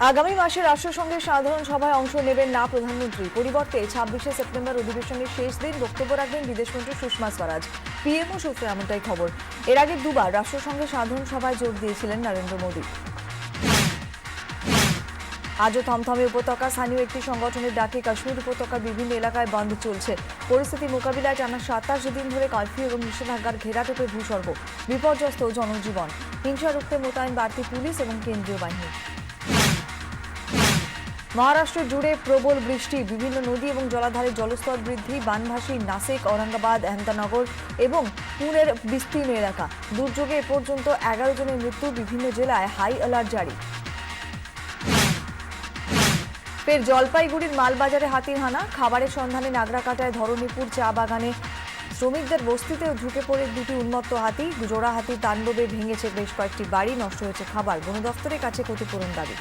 আগামী মাসে রাষ্ট্রসংঘের সাধারণ সভায় অংশ নেবেন না প্রধানমন্ত্রী। পরিবর্তে 26শে সেপ্টেম্বর অধিবেশনের শেষ দিন বক্তব্য রাখবেন বিদেশমন্ত্রী সুষমা স্বরাজ। পিএমও সূত্রে এমনটাই খবর। এর আগে দুবার রাষ্ট্রসংঘের সাধারণ সভায় যোগ দিয়েছিলেন নরেন্দ্র মোদী। আজও থমথমে উপত্যকা। স্থানীয় একটি সংগঠনের ডাকে কাশ্মীর উপত্যকার বিভিন্ন এলাকায় বন্ধ চলছে। পরিস্থিতি মোকাবিলায় টানা 27 দিন ধরে কারফিউ এবং নিষেধাজ্ঞার ঘেরাটোপে ভূস্বর্গ। বিপর্যস্ত জনজীবন। হিংসা রুখতে মোতায়েন বাড়তি পুলিশ এবং কেন্দ্রীয় বাহিনী। মহারাষ্ট্র জুড়ে প্রবল বৃষ্টি, বিভিন্ন নদী এবং জলাধারে জলস্তর বৃদ্ধি। বানভাসী নাসিক, ঔরঙ্গাবাদ, আহমেদানগর এবং পুনের বিস্তীর্ণ এলাকা। দুর্যোগে এ পর্যন্ত 11 জনের মৃত্যু। বিভিন্ন জেলায় হাই অ্যালার্ট জারি। ফের জলপাইগুড়ির মালবাজারে হাতির হানা। খাবারের সন্ধানে নাগরাকাটায় ধরণীপুর চা বাগানে শ্রমিকদের বস্তিতেও ঢুকে পড়ে দুটি উন্মত্ত হাতি। জোড়া হাতির তাণ্ডবে ভেঙেছে বেশ কয়েকটি বাড়ি, নষ্ট হয়েছে খাবার। বন দফতরের কাছে ক্ষতিপূরণ দাবি।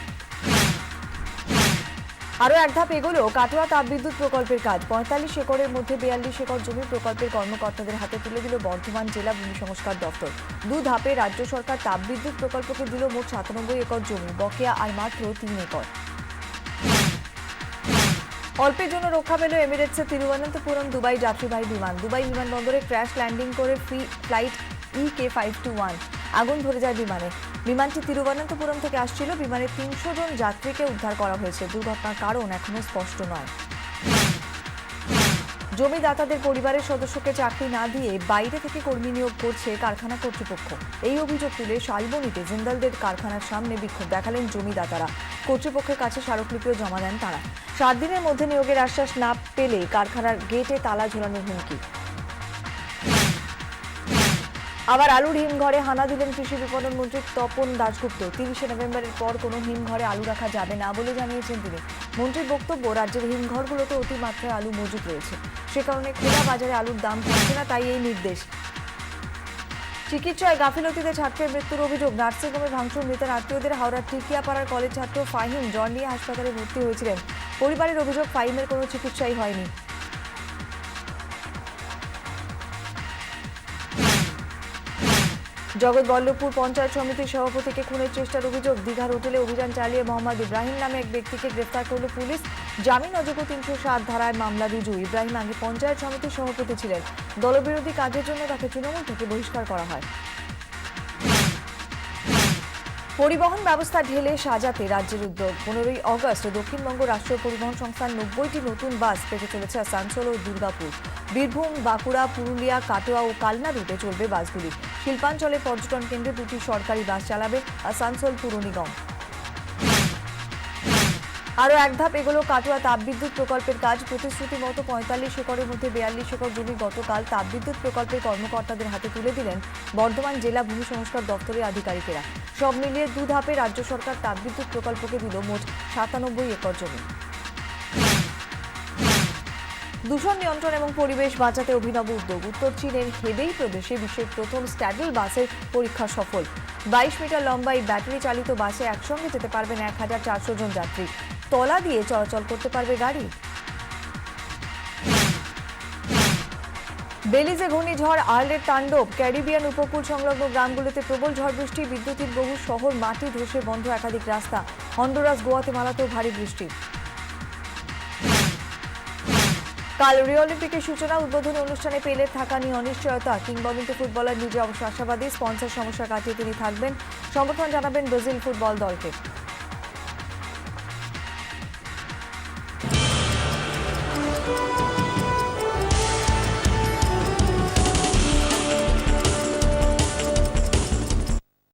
আরও এক ধাপ এগোলো কাটোয়া তাপবিদ্যুৎ প্রকল্পের কাজ। 45 একরের মধ্যে 42 একর জমি প্রকল্পের কর্মকর্তাদের হাতে তুলে দিল বর্ধমান জেলা ভূমি সংস্কার দপ্তর। দু ধাপে রাজ্য সরকার তাপবিদ্যুৎ প্রকল্পকে দিল মোট 97 একর জমি, বকেয়া আর মাত্র 3 একর। অল্পের জন্য রক্ষা পেল এমিরেটসের তিরুবনন্তপুরম দুবাই যাত্রীবাহী বিমান। দুবাই বিমানবন্দরে ক্র্যাশ ল্যান্ডিং করে ফ্লাইট EK521 আগুন ধরে যায় বিমানে। বিমানটি তিরুবনন্তপুরম থেকে আসছিল। বিমানের 300 জন যাত্রীকে উদ্ধার করা হয়েছে। দুর্ঘটনার কারণ এখনো স্পষ্ট নয়। জমিদাতাদের পরিবারের সদস্যকে চাকরি না দিয়ে বাইরে থেকে কর্মী নিয়োগ করছে কারখানা কর্তৃপক্ষ। এই অভিযোগ তুলে শালবনীতে জিন্দালদের কারখানার সামনে বিক্ষোভ দেখালেন জমিদাতারা। কর্তৃপক্ষের কাছে স্মারকলিপিও জমা দেন তারা। 7 দিনের মধ্যে নিয়োগের আশ্বাস না পেলে কারখানার গেটে তালা ঝোলানোর হুমকি। আবার আলুর হিমঘরে হানা দিলেন কৃষি বিপণন মন্ত্রী তপন দাশগুপ্ত। 30শে নভেম্বরের পর কোনো হিমঘরে আলু রাখা যাবে না বলে জানিয়েছেন তিনি। মন্ত্রীর বক্তব্য, রাজ্যের হিমঘরগুলোতে অতিমাত্রায় আলু মজুত রয়েছে। সে কারণে খোলা বাজারে আলুর দাম কমছে না, তাই এই নির্দেশ। চিকিৎসায় গাফিলতিতে ছাত্রের মৃত্যুর অভিযোগ। নার্সিংহোমে ভাঙচুর, মৃতের আত্মীয়দের। হাওড়ার টিকিয়াপাড়ার কলেজ ছাত্র ফাহিম জ্বর নিয়ে হাসপাতালে ভর্তি হয়েছিলেন। পরিবারের অভিযোগ, ফাহিমের কোনো চিকিৎসাই হয়নি। জগৎবল্লভপুর পঞ্চায়েত সমিতির সভাপতিকে খুনের চেষ্টার অভিযোগ। দীঘার হোটেলে অভিযান চালিয়ে মোহাম্মদ ইব্রাহিম নামে এক ব্যক্তিকে গ্রেফতার করল পুলিশ। জামিন অযোগ্য 307 ধারায় মামলা রুজু। ইব্রাহিম আগে পঞ্চায়েত সমিতির সভাপতি ছিলেন। দলবিরোধী কাজের জন্য তাকে তৃণমূল থেকে বহিষ্কার করা হয়। পরিবহন ব্যবস্থা ঢেলে সাজাতে রাজ্যের উদ্যোগ। 15ই অগস্ট দক্ষিণবঙ্গ রাষ্ট্রীয় পরিবহন সংস্থার 90টি নতুন বাস পেতে চলেছে আসানসোল ও দুর্গাপুর। বীরভূম, বাঁকুড়া, পুরুলিয়া, কাটোয়া ও কালনা রুটে চলবে বাসগুলি। শিল্পাঞ্চলে পর্যটন কেন্দ্রে 2টি সরকারি বাস চালাবে আসানসোল পুর নিগম। আরও এক ধাপ এগুলো কাটোয়া তাপবিদ্যুৎ প্রকল্পের কাজ। প্রতিশ্রুতি মতো 45 একরের মধ্যে 42 একর জমি গতকাল তাপবিদ্যুৎ প্রকল্পের কর্মকর্তাদের হাতে তুলে দিলেন বর্ধমান জেলা ভূমি সংস্কার দপ্তরের আধিকারিকেরা। সব মিলিয়ে 2 ধাপে রাজ্য সরকার তাপবিদ্যুৎ প্রকল্পকে দিল মোট 97 একর জমি। দূষণ নিয়ন্ত্রণ এবং পরিবেশ বাঁচাতে অভিনব উদ্যোগ। উত্তর চীনের হেবেই প্রদেশে বিশ্বের প্রথম স্ট্যাডল বাসের পরীক্ষা সফল। 22 মিটার লম্বা এই ব্যাটারি চালিত বাসে একসঙ্গে যেতে পারবেন 1400 জন যাত্রী। তলা দিয়ে চলাচল করতে পারবে গাড়ি। বেলিজে ঘূর্ণিঝড় আর্লের তাণ্ডব। ক্যারিবিয়ান উপকূল সংলগ্ন গ্রামগুলোতে প্রবল ঝড় বৃষ্টি। বিদ্যুতের বহু শহর মাটি ধসে বন্ধ একাধিক রাস্তা। হন্ডুরাস, গোয়াতেমালাতেও ভারী বৃষ্টি। কাল রিও অলিম্পিকের সূচনা। উদ্বোধনী অনুষ্ঠানে পেলের থাকা নিয়ে অনিশ্চয়তা। কিংবদন্তি ফুটবলার নিজে অবশ্য আশাবাদী, স্পন্সর সমস্যা কাটিয়ে তিনি থাকবেন। সমর্থন জানাবেন ব্রাজিল ফুটবল দলকে।